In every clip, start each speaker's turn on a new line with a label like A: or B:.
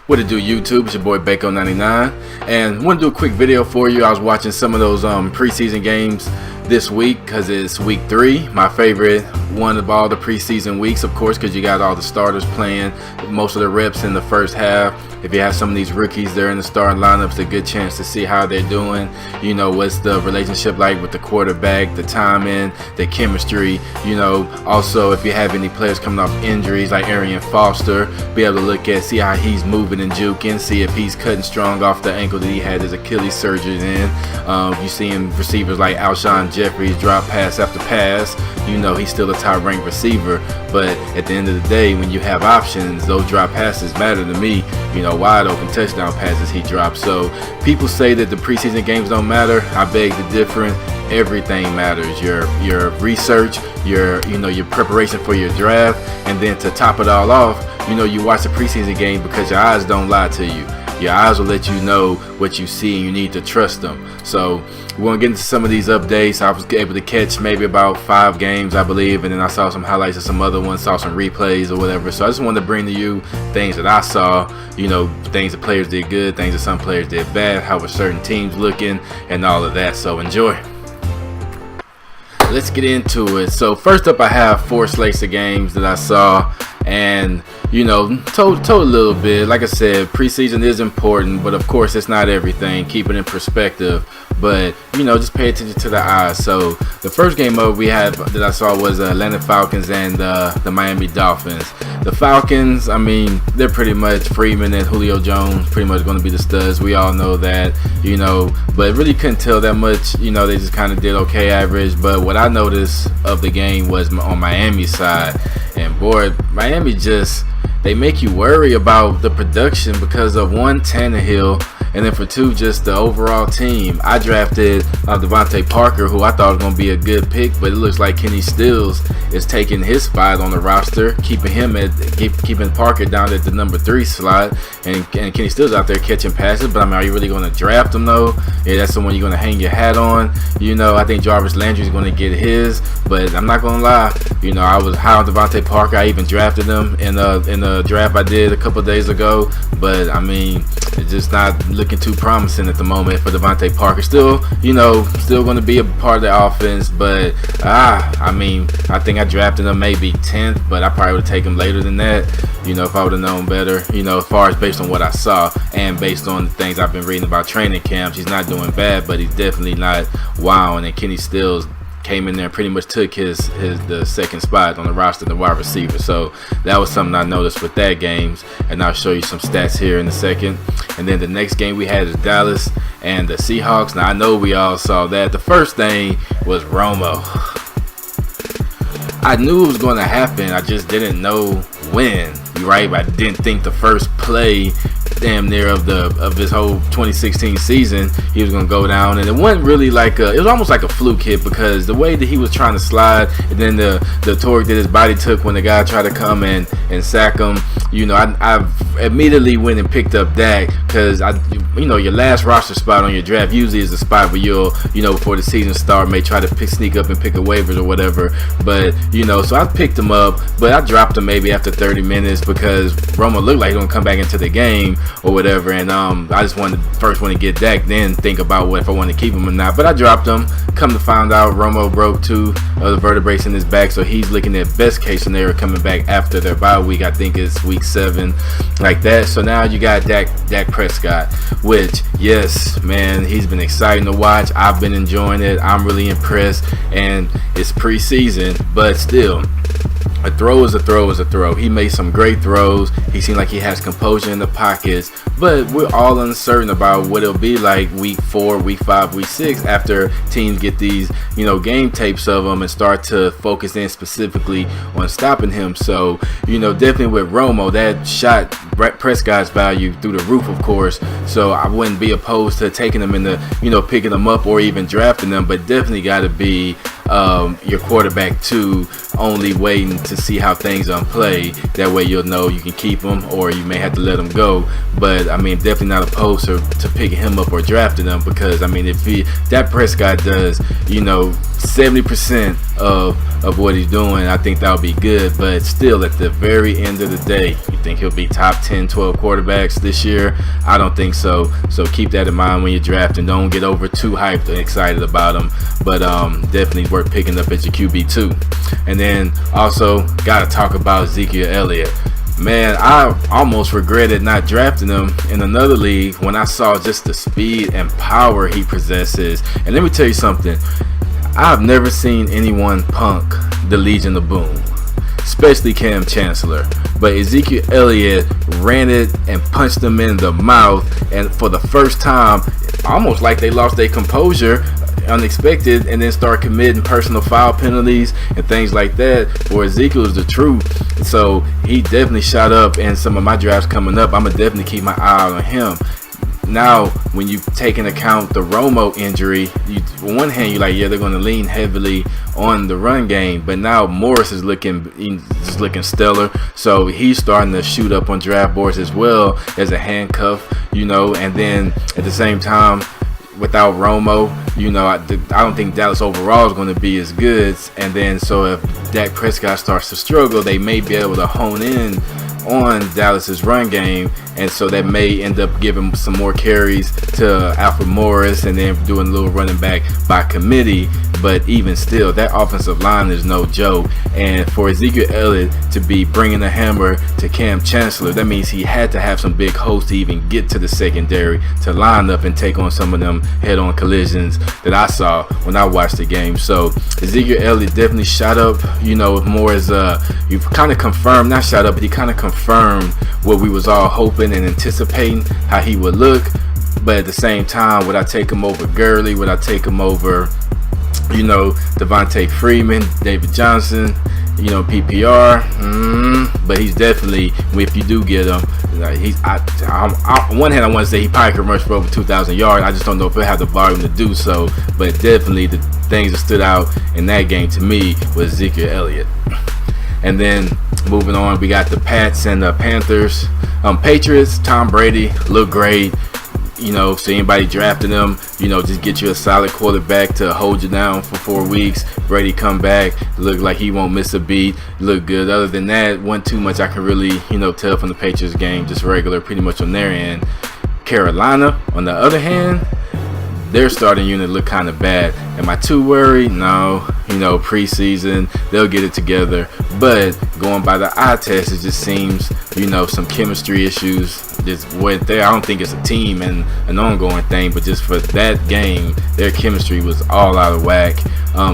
A: What it do, YouTube? It's your boy Bako99, and I want to do a quick video for you. I was watching some of those preseason games this week because it's week 3, my favorite one of all the preseason weeks, of course, because you got all the starters playing most of the reps in the first half. If you have some of these rookies, they're in the starting lineups, a good chance to see how they're doing. You know, what's the relationship like with the quarterback, the timing, the chemistry. You know, also if you have any players coming off injuries like Arian Foster, be able to look at, see how he's moving and juking, see if he's cutting strong off the ankle that he had his Achilles surgery in. You seeing receivers like Alshon Jeffries drop pass after pass. You know he's still a top-ranked receiver, but at the end of the day, when you have options, those drop passes matter to me. You know, wide open touchdown passes he drops. So people say that the preseason games don't matter. I beg to differ. Everything matters. Your research, your preparation for your draft, and then to top it all off, you watch the preseason game because your eyes don't lie to you. Your eyes will let you know what you see, and you need to trust them. So we're going to get into some of these updates. I was able to catch maybe about 5 games, I believe, and then I saw some highlights of some other ones, saw some replays or whatever. So I just wanted to bring to you things that I saw, things that players did good, things that some players did bad, how were certain teams looking, and all of that. So enjoy. Let's get into it. So first up, I have 4 slates of games that I saw, and told a little bit. Like I said, preseason is important, but of course it's not everything. Keep it in perspective, but just pay attention to the eyes. So the first game we had that I saw was Atlanta Falcons and the Miami Dolphins. The Falcons, I mean, they're pretty much Freeman and Julio Jones pretty much going to be the studs. We all know that, but really couldn't tell that much. They just kind of did okay average. But what I noticed of the game was on Miami's side, and boy, Miami just, they make you worry about the production because of 1, Tannehill, and then for 2, just the overall team. I drafted Devontae Parker, who I thought was going to be a good pick, but it looks like Kenny Stills is taking his spot on the roster, keeping Parker down at the number 3 slot, and Kenny Stills out there catching passes. But I mean, are you really going to draft him though? Yeah, that's someone you're going to hang your hat on. I think Jarvis Landry is going to get his, but I'm not going to lie. I was high on Devontae Parker. I even drafted him in a draft I did a couple days ago, but I mean, it's just not looking too promising at the moment for Devontae Parker. Still going to be a part of the offense, but I mean, I think I drafted him maybe 10th, but I probably would take him later than that. If I would have known better. As far as based on what I saw and based on the things I've been reading about training camps, he's not doing bad, but he's definitely not wowing. And Kenny Stills came in there and pretty much took the second spot on the roster, the wide receiver. So that was something I noticed with that games, and I'll show you some stats here in a second. And then the next game we had is Dallas and the Seahawks. Now I know we all saw that. The first thing was Romo. I knew it was going to happen, I just didn't know when. Right? I didn't think the first play damn near of this whole 2016 season he was gonna go down, and it wasn't really like it was almost like a fluke hit, because the way that he was trying to slide, and then the torque that his body took when the guy tried to come and sack him. I immediately went and picked up Dak, because your last roster spot on your draft usually is the spot where you'll before the season start may try to sneak up and pick a waivers or whatever. But so I picked him up, but I dropped him maybe after 30 minutes because Romo looked like he was gonna come back into the game or whatever, and I just wanted to get Dak, then think about if I want to keep him or not. But I dropped him. Come to find out, Romo broke 2 of the vertebrae in his back, so he's looking at best case scenario coming back after their bye week. I think it's week 7, like that. So now you got Dak Prescott, which, yes, man, he's been exciting to watch. I've been enjoying it. I'm really impressed, and it's preseason, but still, a throw is a throw is a throw. He made some great throws. He seemed like he has composure in the pockets, but we're all uncertain about what it'll be like week 4, week 5, week 6 after teams get these, game tapes of him and start to focus in specifically on stopping him. So, definitely with Romo, that shot Prescott's value through the roof, of course. So I wouldn't be opposed to taking him in the, picking him up or even drafting him, but definitely got to be your quarterback 2, only waiting to see how things play. That way you'll know you can keep him or you may have to let him go. But I mean, definitely not opposed to picking him up or drafting him, because I mean, if that Prescott does 70% of what he's doing, I think that'll be good. But still, at the very end of the day, you think he'll be top 10, 12 quarterbacks this year? I don't think so. So keep that in mind when you're drafting. Don't get over too hyped and excited about him. But definitely worth picking up at your QB2. And then also got to talk about Ezekiel Elliott. Man, I almost regretted not drafting him in another league when I saw just the speed and power he possesses. And let me tell you something. I've never seen anyone punk the Legion of Boom, especially Cam Chancellor. But Ezekiel Elliott ran it and punched him in the mouth. And for the first time, almost like they lost their composure, unexpected, and then start committing personal foul penalties and things like that. For Ezekiel is the truth. So he definitely shot up, and some of my drafts coming up, I'm going to definitely keep my eye on him. Now, when you take into account the Romo injury, on one hand, you're like, yeah, they're going to lean heavily on the run game. But now Morris is looking stellar. So he's starting to shoot up on draft boards as well as a handcuff, and then at the same time, without Romo, I don't think Dallas overall is going to be as good. And then so if Dak Prescott starts to struggle, they may be able to hone in on Dallas's run game, and so that may end up giving some more carries to Alfred Morris and then doing a little running back by committee. But even still, that offensive line is no joke. And for Ezekiel Elliott to be bringing the hammer to Cam Chancellor, that means he had to have some big holes to even get to the secondary to line up and take on some of them head-on collisions that I saw when I watched the game. So Ezekiel Elliott definitely shot up, more as you've kind of confirmed, not shot up, but he kind of confirmed what we was all hoping and anticipating how he would look. But at the same time, would I take him over Gurley? Would I take him over Devontae Freeman, David Johnson, PPR? But he's definitely, if you do get him, on one hand, I want to say he probably could rush for over 2,000 yards. I just don't know if he'll have the volume to do so. But definitely the things that stood out in that game to me was Ezekiel Elliott. And then moving on, we got the Pats and the Panthers. Patriots, Tom Brady looked great. So anybody drafting them, just get you a solid quarterback to hold you down for 4 weeks. Brady come back, look like he won't miss a beat, look good. Other than that, wasn't too much I can really, tell from the Patriots game, just regular pretty much on their end. Carolina, on the other hand, their starting unit looked kind of bad. Am I too worried? No. Preseason, they'll get it together. But going by the eye test, it just seems, some chemistry issues just went there. I don't think it's a team and an ongoing thing, but just for that game, their chemistry was all out of whack.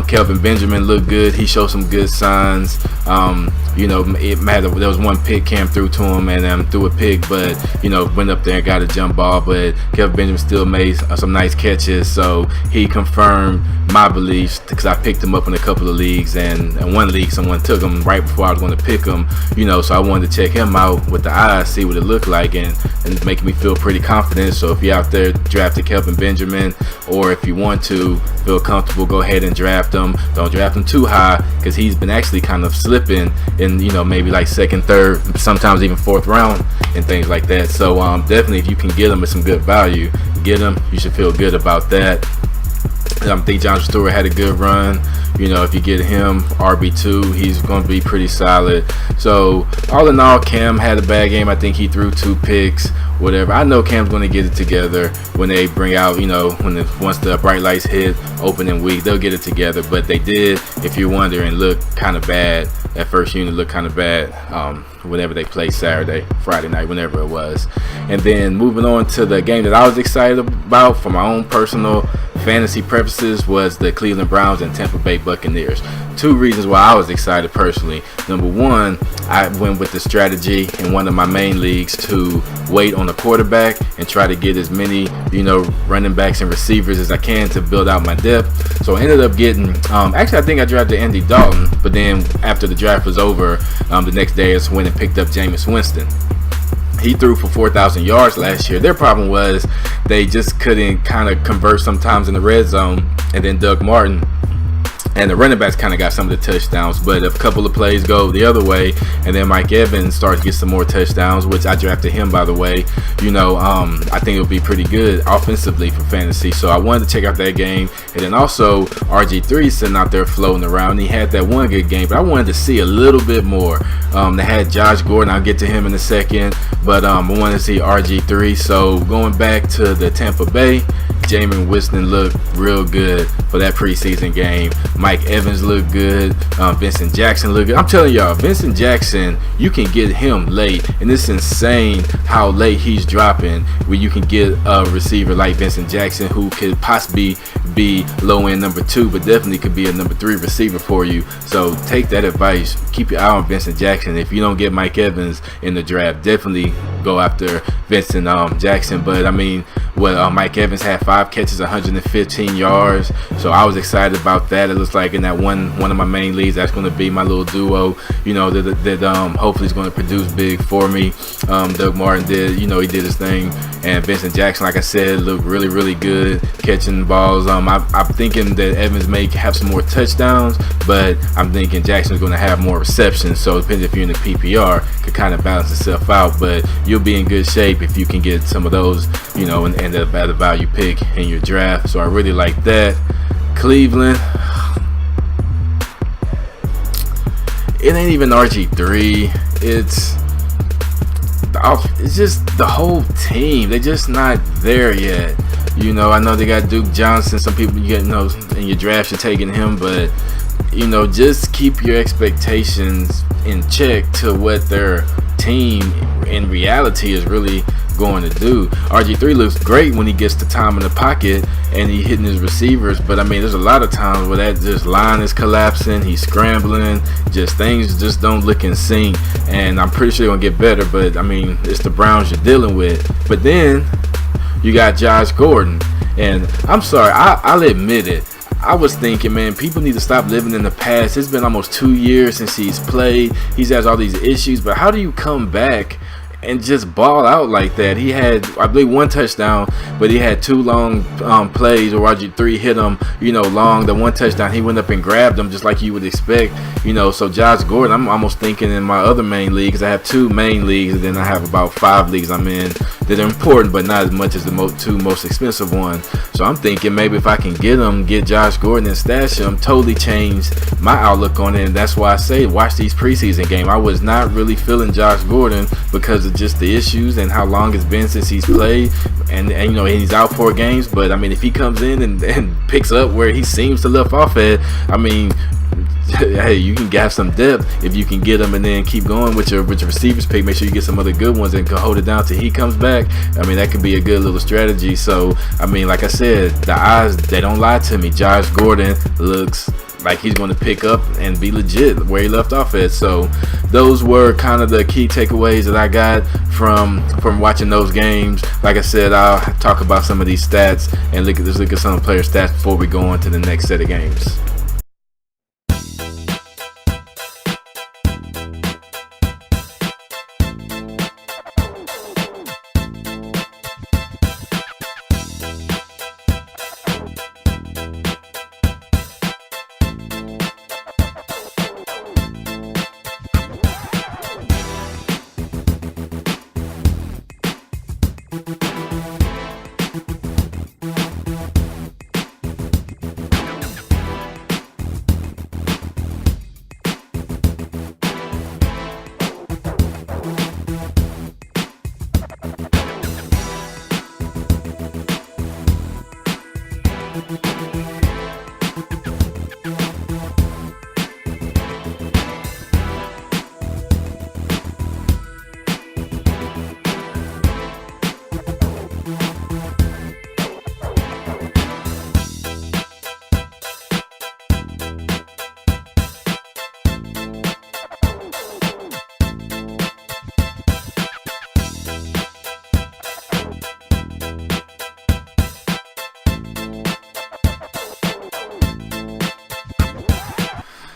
A: Kelvin Benjamin looked good. He showed some good signs. It mattered. There was one pick Cam threw to him and threw a pick, but went up there and got a jump ball. But Kelvin Benjamin still made some nice catches, so he confirmed my beliefs because I picked him up in a couple of leagues, and in one league someone took him right before I was going to pick him. So I wanted to check him out with the eyes, see what it looked like, and it's making me feel pretty confident. So if you're out there drafting Kelvin Benjamin, or if you want to feel comfortable, go ahead and draft him. Don't draft him too high because he's been actually kind of slipping in maybe like second, third, sometimes even fourth round and things like that. So definitely if you can get him at some good value, get him. You should feel good about that. I think Jonathan Stewart had a good run. If you get him RB2, he's going to be pretty solid. So all in all, Cam had a bad game. I think he threw 2 picks, whatever. I know Cam's going to get it together when they bring out, once the bright lights hit opening week, they'll get it together. But they did, if you're wondering, look kind of bad. That first unit looked kind of bad whenever they played Friday night, whenever it was. And then moving on to the game that I was excited about for my own personal fantasy purposes was the Cleveland Browns and Tampa Bay Buccaneers. 2 reasons why I was excited personally. Number one, I went with the strategy in one of my main leagues to wait on a quarterback and try to get as many, running backs and receivers as I can to build out my depth. So I ended up getting, actually I think I drafted Andy Dalton, but then after the draft was over, the next day I just went and picked up Jameis Winston. He threw for 4,000 yards last year. Their problem was they just couldn't kind of convert sometimes in the red zone. And then Doug Martin and the running backs kind of got some of the touchdowns, but if a couple of plays go the other way, and then Mike Evans starts to get some more touchdowns, which I drafted him, by the way, I think it'll be pretty good offensively for fantasy. So I wanted to check out that game, and then also RG3 sitting out there floating around. He had that one good game, but I wanted to see a little bit more. They had Josh Gordon. I'll get to him in a second, but I wanted to see RG3. So going back to the Tampa Bay, Jameis Winston looked real good for that preseason game. Mike Evans looked good. Vincent Jackson looked good. I'm telling y'all, Vincent Jackson, you can get him late, and it's insane how late he's dropping when you can get a receiver like Vincent Jackson, who could possibly be low end number 2, but definitely could be a number 3 receiver for you. So take that advice. Keep your eye on Vincent Jackson. If you don't get Mike Evans in the draft, definitely go after Vincent Jackson. But I mean, Mike Evans had 5 catches, 115 yards. So I was excited about that. It looks like in that one of my main leagues, that's going to be my little duo. That hopefully is going to produce big for me. Doug Martin did, he did his thing, and Vincent Jackson, like I said, looked really, really good catching balls. I'm thinking that Evans may have some more touchdowns, but I'm thinking Jackson's going to have more receptions. So depending if you're in the PPR, could kind of balance itself out. But you'll be in good shape if you can get some of those, and the better value pick in your draft. So I really like that. Cleveland, it ain't even RG3. It's just the whole team. They're just not there yet. I know they got Duke Johnson. Some people in your draft are taking him, but just keep your expectations in check to what their team in reality is really going to do. RG3 looks great when he gets the time in the pocket and he hitting his receivers, but I mean, there's a lot of times where that just line is collapsing, he's scrambling, just things just don't look in sync, and I'm pretty sure they're gonna get better, but I mean, it's the Browns you're dealing with. But then you got Josh Gordon, and I'm sorry, I'll admit it, I was thinking, man, people need to stop living in the past. It's been almost 2 years since he's played. He's has all these issues, but how do you come back and just ball out like that? He had, I believe, 1 touchdown, but he had 2 long plays where RG3 hit him, long. The 1 touchdown, he went up and grabbed him just like you would expect, So Josh Gordon, I'm almost thinking in my other main league, because I have 2 main leagues, and then I have about 5 leagues I'm in that are important, but not as much as the 2 most expensive ones. So I'm thinking maybe if I can get Josh Gordon and stash him, totally change my outlook on it. And that's why I say watch these preseason games. I was not really feeling Josh Gordon because of just the issues and how long it's been since he's played, and he's out 4 games. But I mean, if he comes in and picks up where he seems to left off at, I mean, hey, you can have some depth if you can get him and then keep going with your receivers pick. Make sure you get some other good ones and can hold it down till he comes back. I mean, that could be a good little strategy. So I mean, like I said, the odds, they don't lie to me. Josh Gordon looks like he's going to pick up and be legit where he left off at. So those were kind of the key takeaways that I got from watching those games. Like I said, I'll talk about some of these stats and look at some player stats before we go on to the next set of games.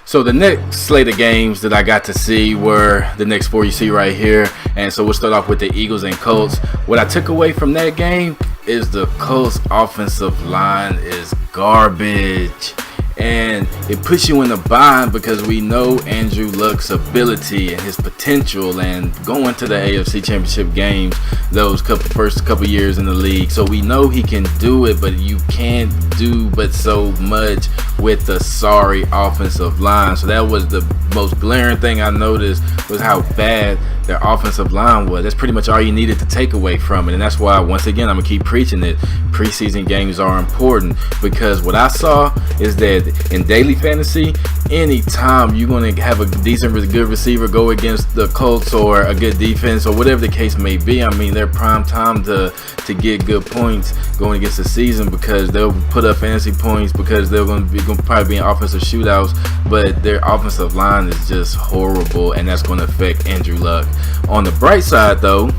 A: So the next slate of games that I got to see were the next 4 you see right here. And so we'll start off with the Eagles and Colts. What I took away from that game is the Colts offensive line is garbage. And it puts you in a bind because we know Andrew Luck's ability and his potential, and going to the AFC Championship games those first couple years in the league. So we know he can do it, but you can't do but so much with the sorry offensive line. So that was the most glaring thing I noticed, was how bad their offensive line was. That's pretty much all you needed to take away from it. And that's why, once again, I'm going to keep preaching it. Preseason games are important, because what I saw is that in daily fantasy, anytime you're going to have a decent, good receiver go against the Colts or a good defense or whatever the case may be, I mean, they're prime time to get good points going against the season, because they'll put up fantasy points, because they're going to probably be in offensive shootouts, but their offensive line is just horrible, and that's going to affect Andrew Luck. On the bright side, though,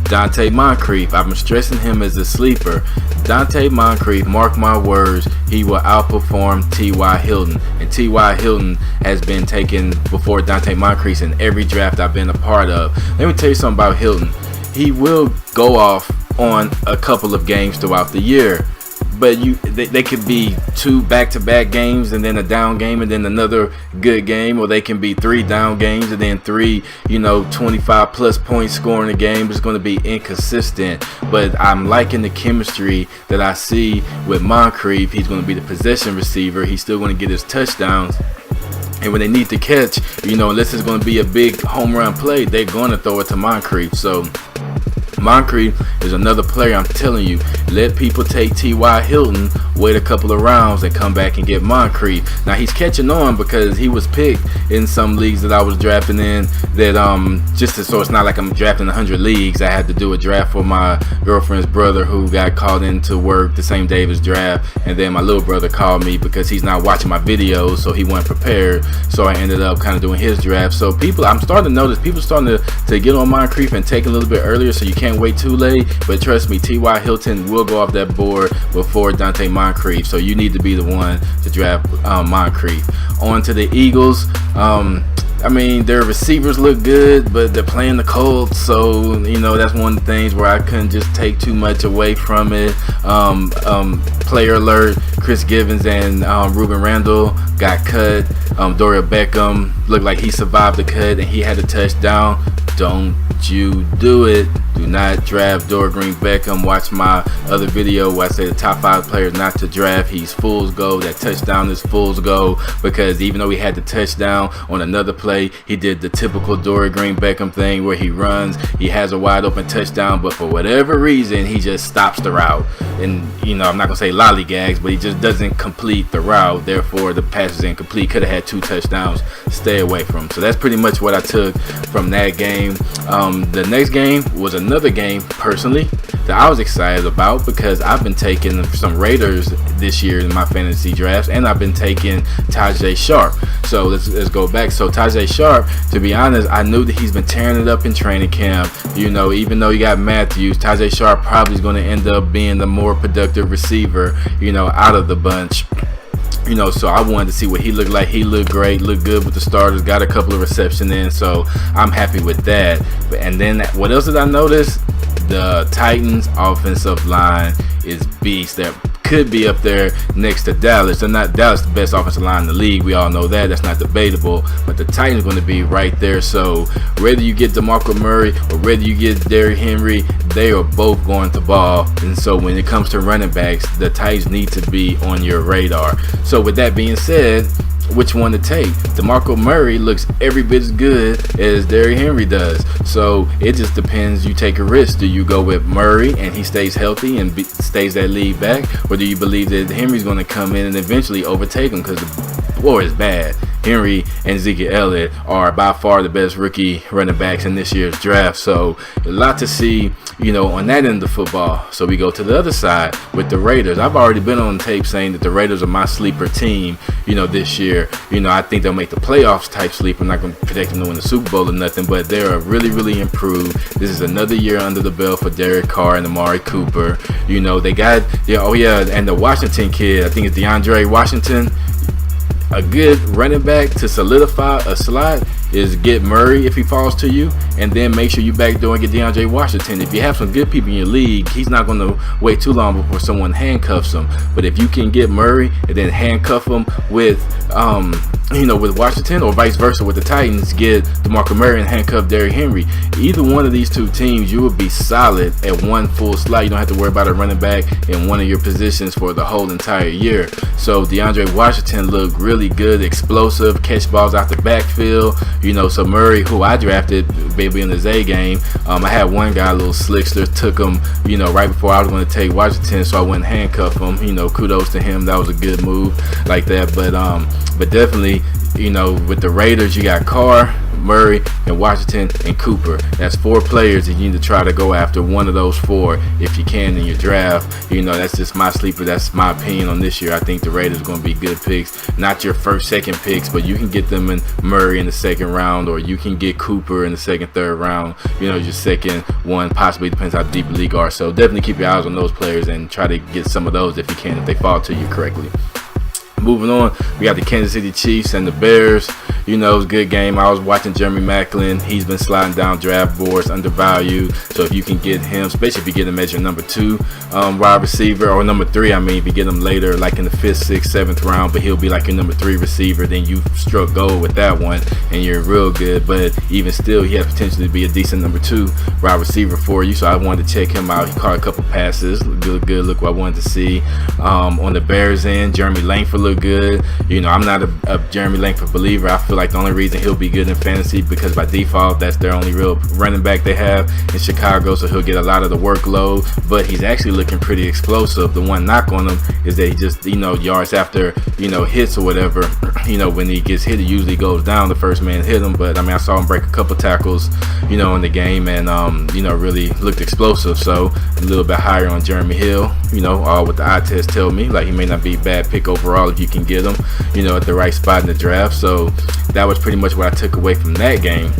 A: Dante Moncrief, I've been stressing him as a sleeper. Dante Moncrief, mark my words, he will outperform T.Y. Hilton. And T.Y. Hilton has been taken before Dante Moncrief in every draft I've been a part of. Let me tell you something about Hilton. He will go off on a couple of games throughout the year, but they could be 2 back-to-back games and then a down game and then another good game, or they can be 3 down games and then 3 25 plus points scoring a game. It's going to be inconsistent, but I'm liking the chemistry that I see with Moncrief. He's going to be the possession receiver. He's still going to get his touchdowns. And when they need to catch, unless it's going to be a big home run play, they're going to throw it to Moncrief. So Moncrief is another player, I'm telling you. Let people take T.Y. Hilton, wait a couple of rounds, and come back and get Moncrief. Now, he's catching on because he was picked in some leagues that I was drafting in, that so it's not like I'm drafting 100 leagues. I had to do a draft for my girlfriend's brother, who got called into work the same day of his draft, and then my little brother called me because he's not watching my videos, so he wasn't prepared. So I ended up kind of doing his draft. So I'm starting to notice people starting to get on Moncrief and take a little bit earlier, so you can't wait too late. But trust me, T.Y. Hilton will go off that board before Dante Moncrief, so you need to be the one to draft Moncrief. On to the Eagles. Their receivers look good, but they're playing the Colts, so that's one of the things where I couldn't just take too much away from it. Player alert: Chris Givens and Ruben Randall got cut. Dorial Beckham looked like he survived the cut and he had a touchdown. Don't you do it. Do not draft Dorial Beckham. Watch my other video where I say the top 5 players not to draft. He's fool's gold. That touchdown is fool's gold, because even though he had the touchdown on another play, he did the typical Dorial Beckham thing where he runs, he has a wide open touchdown, but for whatever reason he just stops the route. And I'm not gonna say lollygags, but he just doesn't complete the route. Therefore, the pass is incomplete. Could have had 2 touchdowns. Stay away from him. So that's pretty much what I took from that game. The next game was another game, personally, that I was excited about, because I've been taking some Raiders this year in my fantasy drafts, and I've been taking Tajay Sharp. So let's go back. So Tajay Sharp, to be honest, I knew that he's been tearing it up in training camp. Even though you got Matthews, Tajay Sharp probably is going to end up being the more productive receiver, out of the bunch. So I wanted to see what he looked like. He looked great, looked good with the starters, got a couple of receptions in, so I'm happy with that. And then what else did I notice? The Titans offensive line is beast. That could be up there next to Dallas. They're not Dallas the best offensive line in the league. We all know that. That's not debatable. But the Titans are going to be right there. So whether you get DeMarco Murray or whether you get Derrick Henry, they are both going to ball. And so when it comes to running backs, the Titans need to be on your radar. So with that being said, which one to take? DeMarco Murray looks every bit as good as Derrick Henry does. So it just depends. You take a risk. Do you go with Murray and he stays healthy and stays that lead back? Or do you believe that Henry's going to come in and eventually overtake him, because the war is bad? Henry and Ezekiel Elliott are by far the best rookie running backs in this year's draft. So a lot to see, on that end of football. So we go to the other side with the Raiders. I've already been on tape saying that the Raiders are my sleeper team, this year. I think they'll make the playoffs type sleeper. I'm not going to predict them to win the Super Bowl or nothing, but they're really, really improved. This is another year under the belt for Derek Carr and Amari Cooper. They got, and the Washington kid, I think it's DeAndre Washington, a good running back to solidify a slot. is get Murray if he falls to you, and then make sure you backdoor and get DeAndre Washington. If you have some good people in your league, he's not going to wait too long before someone handcuffs him. But if you can get Murray and then handcuff him with with Washington, or vice versa with the Titans, get DeMarco Murray and handcuff Derrick Henry, either one of these two teams, you will be solid at one full slot. You don't have to worry about a running back in one of your positions for the whole entire year. So DeAndre Washington looked really good, explosive, catch balls out the backfield. So Murray, who I drafted maybe in the Zay game, I had one guy, a little slickster, took him, right before I was going to take Washington, so I wouldn't handcuff him. Kudos to him. That was a good move like that. But definitely, with the Raiders, you got Carr, Murray, and Washington, and Cooper. That's 4 players that you need to try to go after one of those 4 if you can in your draft. That's just my sleeper. That's my opinion on this year. I think the Raiders are going to be good picks. Not your first, second picks, but you can get them in Murray in the second round, or you can get Cooper in the second, third round. Your second one, possibly, depends how deep the league are. So definitely keep your eyes on those players and try to get some of those if you can, if they fall to you correctly. Moving on, we got the Kansas City Chiefs and the Bears. It was a good game. I was watching Jeremy Maclin. He's been sliding down draft boards, undervalued. So if you can get him, especially if you get him as your number 2 wide receiver, or number 3, if you get him later, like in the 5th, 6th, 7th round, but he'll be like your number 3 receiver, then you struck gold with that one, and you're real good. But even still, he has potential to be a decent number 2 wide receiver for you. So I wanted to check him out. He caught a couple passes. Good look what I wanted to see. On the Bears end, Jeremy Langford looked good. I'm not a Jeremy Langford believer. I feel like the only reason he'll be good in fantasy because by default that's their only real running back they have in Chicago, so he'll get a lot of the workload. But he's actually looking pretty explosive. The one knock on him is that he just yards after hits or whatever, when he gets hit, it usually goes down. The first man hit him, but I saw him break a couple tackles in the game, and really looked explosive. So a little bit higher on Jeremy Hill, all what the eye test tell me. Like, he may not be a bad pick overall if you can get him at the right spot in the draft. So that was pretty much what I took away from that game.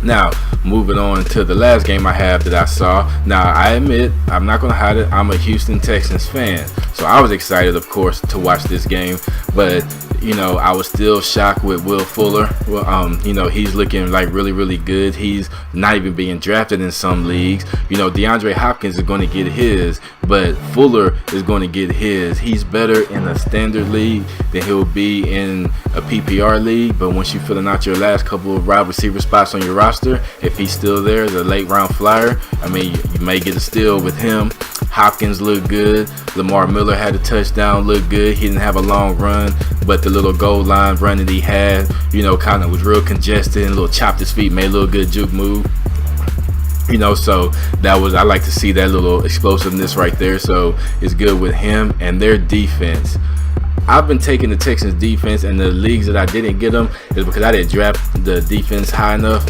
A: Now, moving on to the last game I have that I saw. Now, I admit, I'm not going to hide it, I'm a Houston Texans fan. So I was excited, of course, to watch this game. But, I was still shocked with Will Fuller. Well, he's looking like really, really good. He's not even being drafted in some leagues. DeAndre Hopkins is going to get his, but Fuller is going to get his. He's better in a standard league than he'll be in a PPR league. But once you're filling out your last couple of wide receiver spots on your roster, if he's still there as a late round flyer, you may get a steal with him. Hopkins looked good. Lamar Miller had a touchdown, looked good. He didn't have a long run, but the little goal line run that he had, kind of was real congested and a little chopped his feet, made a little good juke move. So I like to see that little explosiveness right there. So it's good with him and their defense. I've been taking the Texans defense, and the leagues that I didn't get them is because I didn't draft the defense high enough.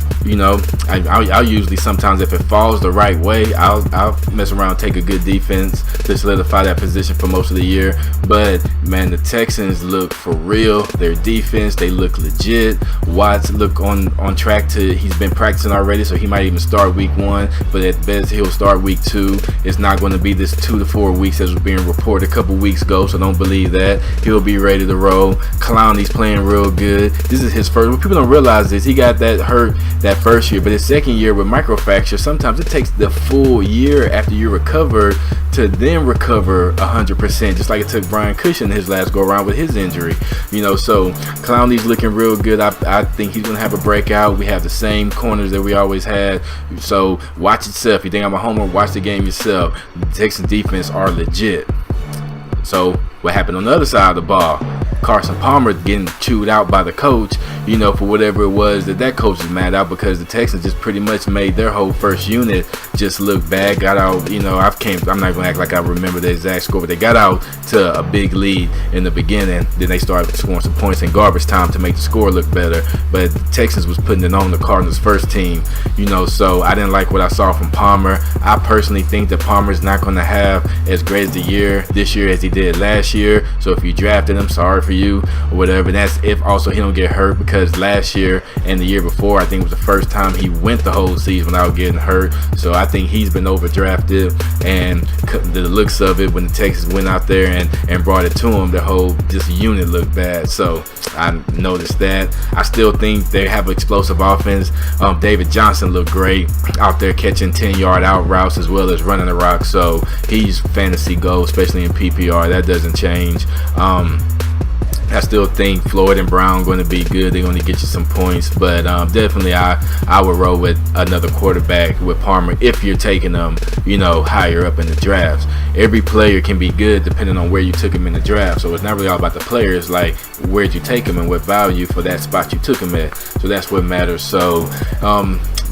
A: I'll usually, sometimes if it falls the right way, I'll mess around and take a good defense to solidify that position for most of the year. But man, the Texans look for real. Their defense, they look legit. Watts look on track to, he's been practicing already, so he might even start week 1, but at best he'll start week 2. It's not going to be this 2 to 4 weeks as was being reported a couple weeks ago, so don't believe that. He'll be ready to roll. Clowney's playing real good. This is his first. What people don't realize is he got that hurt that first year, but his second year with microfracture, sometimes it takes the full year after you recover to then recover 100%, just like it took Brian Cushion his last go around with his injury. So Clowney's looking real good. I think he's gonna have a breakout. We have the same corners that we always had. So watch yourself. You think I'm a homer? Watch the game yourself. The Texans defense are legit. So what happened on the other side of the ball? Carson Palmer getting chewed out by the coach, for whatever it was that coach is mad out, because the Texans just pretty much made their whole first unit just look bad. Got out, I'm not gonna act like I remember the exact score, but they got out to a big lead in the beginning. Then they started scoring some points in garbage time to make the score look better. But the Texans was putting it on the Cardinals' first team, so I didn't like what I saw from Palmer. I personally think that Palmer's not gonna have as great as this year as he did last last year. So if you drafted him, sorry for you or whatever. That's if also he don't get hurt, because last year and the year before, I think it was the first time he went the whole season without getting hurt. So I think he's been overdrafted, and the looks of it when the Texans went out there and brought it to him, the whole just unit looked bad. So I noticed that. I still think they have an explosive offense. David Johnson looked great out there catching 10-yard out routes as well as running the rock. So he's fantasy gold, especially in PPR. That doesn't change. I still think Floyd and Brown going to be good. They're going to get you some points, but definitely I would roll with another quarterback with Palmer if you're taking them, higher up in the drafts. Every player can be good depending on where you took him in the draft. So it's not really all about the players, like where'd you take him and what value for that spot you took him at. So that's what matters. So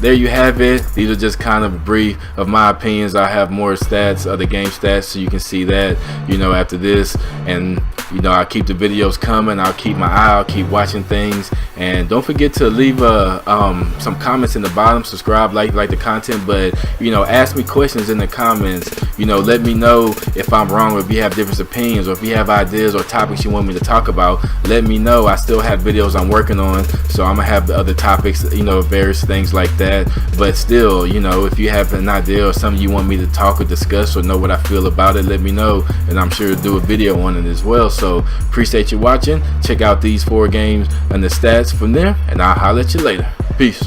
A: there you have it. These are just kind of brief of my opinions. I have more stats, other game stats, so you can see that, after this. And I'll keep the videos coming. I'll keep my eye. I'll keep watching things. And don't forget to leave some comments in the bottom. Subscribe, like the content. But ask me questions in the comments. Let me know if I'm wrong, or if you have different opinions, or if you have ideas or topics you want me to talk about. Let me know. I still have videos I'm working on, so I'm gonna have the other topics, various things like that. But still, if you have an idea or something you want me to talk or discuss or know what I feel about it, let me know, and I'm sure to do a video on it as well. So appreciate you watching. Check out these 4 games and the stats from there, and I'll holler at you later. Peace.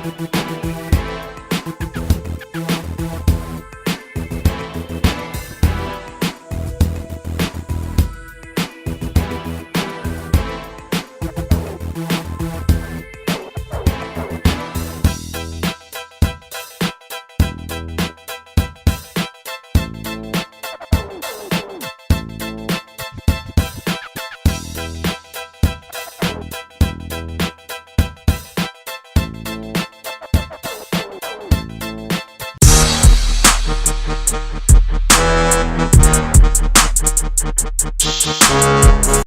B: We'll be right back.